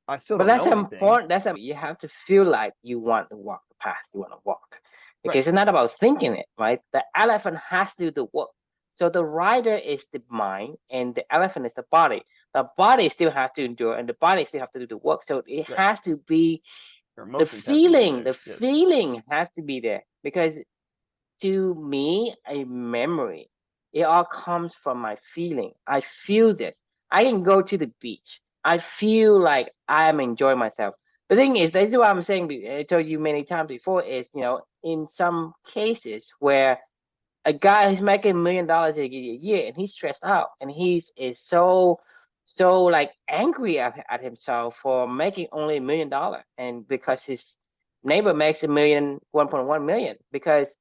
I still don't know anything. But that's important. You have to feel like you want to walk the path you want to walk, because it's not about thinking it, right? The elephant has to do the work. So the rider is the mind and the elephant is the body. The body still has to endure and the body still has to do the work. So it has to be the feeling. The feeling has to be there, because to me, a memory, it all comes from my feeling. I feel this. I can go to the beach. I feel like I am enjoying myself. The thing is, that's what I'm saying. I told you many times before is, in some cases where a guy who's making $1 million a year and he's stressed out and is so like angry at himself for making only $1 million, and because his neighbor makes 1.1 million, because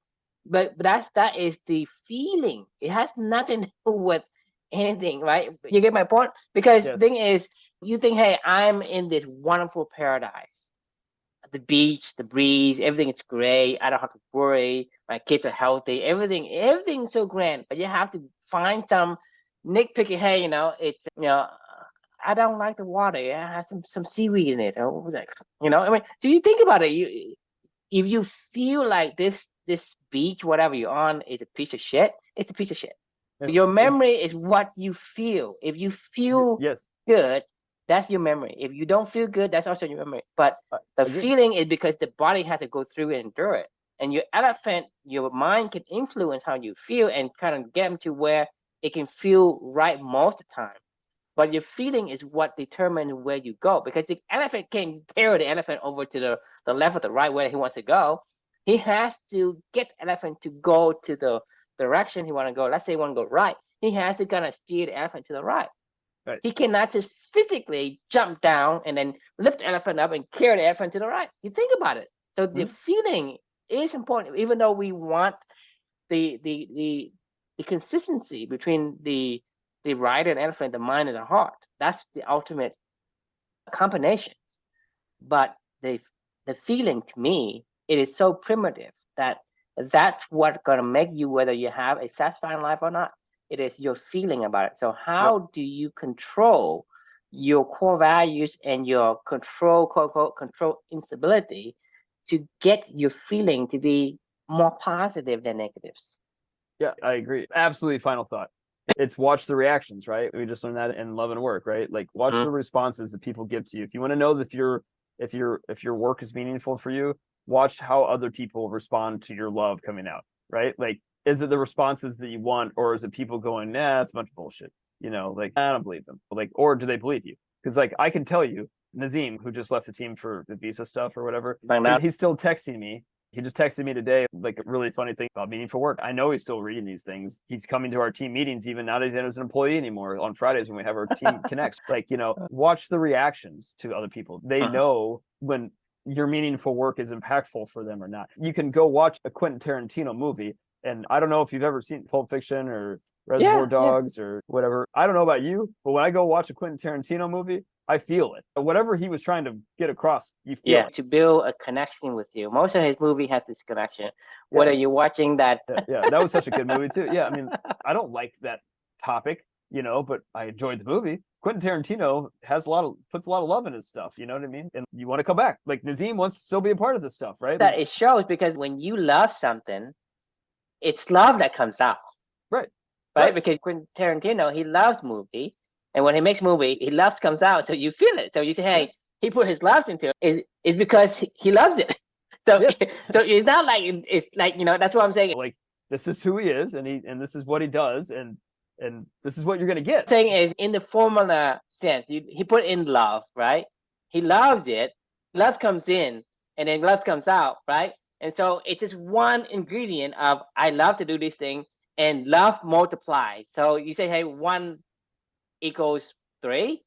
but that is the feeling. It has nothing to do with anything, right? You get my point? Because the thing is, you think, hey, I'm in this wonderful paradise. the beach, the breeze, everything is great. I don't have to worry. My kids are healthy. Everything's so grand. But you have to find some nitpicky. Hey, it's I don't like the water. It has some seaweed in it. Or like, I mean, so you think about it. If you feel like this beach, whatever you're on, is a piece of shit, it's a piece of shit. Your memory is what you feel. If you feel good, that's your memory. If you don't feel good, that's also your memory. But the feeling is because the body has to go through and endure it. And your elephant, your mind can influence how you feel and kind of get them to where it can feel right most of the time. But your feeling is what determines where you go. Because the elephant can't carry the elephant over to the left or the right where he wants to go. He has to get the elephant to go to the direction he want to go. Let's say he want to go right. He has to kind of steer the elephant to the right. Right. He cannot just physically jump down and then lift the elephant up and carry the elephant to the right. You think about it. So the feeling is important, even though we want the consistency between the rider and elephant, the mind and the heart. That's the ultimate combinations. But the feeling, to me, it is so primitive that that's what's gonna make you, whether you have a satisfying life or not. It is your feeling about it. So how do you control your core values and your control, quote unquote, control instability to get your feeling to be more positive than negatives? Yeah, I agree. Absolutely. Final thought. It's watch the reactions, right? We just learned that in Love and Work, right? Like watch the responses that people give to you. If you want to know that if your work is meaningful for you, watch how other people respond to your love coming out, right? Like, is it the responses that you want, or is it people going, nah, it's a bunch of bullshit? Like, I don't believe them. Like, or do they believe you? Because like I can tell you, Nazim, who just left the team for the visa stuff or whatever, he's still texting me. He just texted me today, like a really funny thing about meaningful work. I know he's still reading these things. He's coming to our team meetings, even now that he's an employee anymore, on Fridays when we have our team connects. Like, watch the reactions to other people. They know when your meaningful work is impactful for them or not. You can go watch a Quentin Tarantino movie. And I don't know if you've ever seen Pulp Fiction or Reservoir Dogs or whatever. I don't know about you, but when I go watch a Quentin Tarantino movie, I feel it. Whatever he was trying to get across, you feel it. To build a connection with you. Most of his movie has this connection. Whether you're watching that. That was such a good movie too. Yeah, I mean, I don't like that topic, but I enjoyed the movie. Quentin Tarantino puts a lot of love in his stuff. You know what I mean? And you want to come back. Like Nazim wants to still be a part of this stuff, right? That it shows, because when you love something, it's love that comes out. Right. Because Quentin Tarantino, he loves movie. And when he makes movie, his love comes out. So you feel it. So you say, hey, he put his love into it. It's because he loves it. So so it's not like, it's like, that's what I'm saying. Like, this is who he is, and this is what he does, and this is what you're going to get. Saying is, in the formula sense, he put in love, right? He loves it. Love comes in, and then love comes out, right? And so it's just one ingredient of, I love to do this thing, and love multiplies. So you say, hey, 1 equals 3.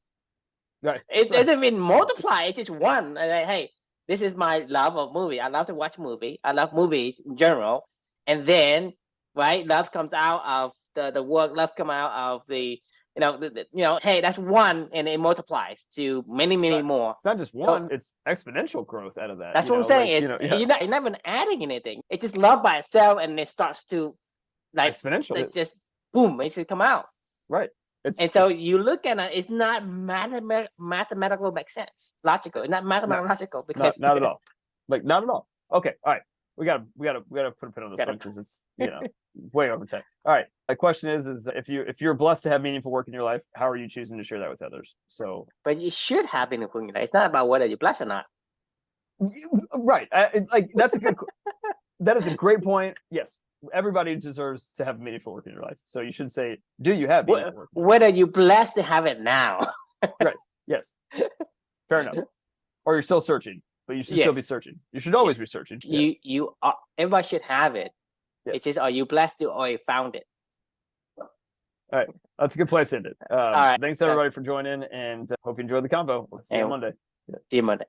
Right. It doesn't mean multiply. It's just 1. Like, hey, this is my love of movie. I love to watch movie. I love movies in general. And then, right, love comes out of the work. Love come out of the, hey, that's 1, and it multiplies to many more. It's not just 1. It's exponential growth out of that. That's what I'm saying. You're not even adding anything. It's just love by itself, and it starts to, like, exponential. It just boom, makes it come out. Right. So you look at it, it's not mathematical, makes sense, logical. It's not mathematical, logical, because not at all. Like, not at all. Okay, all right. We gotta put a pin on this one, because it's way over time. All right. My question is if you're blessed to have meaningful work in your life, how are you choosing to share that with others? So, but you should have meaningful work in your life. It's not about whether you're blessed or not. Right. That is a great point. Yes. Everybody deserves to have meaningful work in your life. So you should say, do you have meaningful work? Whether you're blessed to have it now. Right. Yes. Fair enough. Or you're still searching, but you should still be searching. You should always be searching. You are, everybody should have it. It's just, are you blessed to, or you found it? All right. That's a good place to end it. All right. Thanks everybody for joining, and hope you enjoyed the convo. We'll see you on Monday. See you Monday.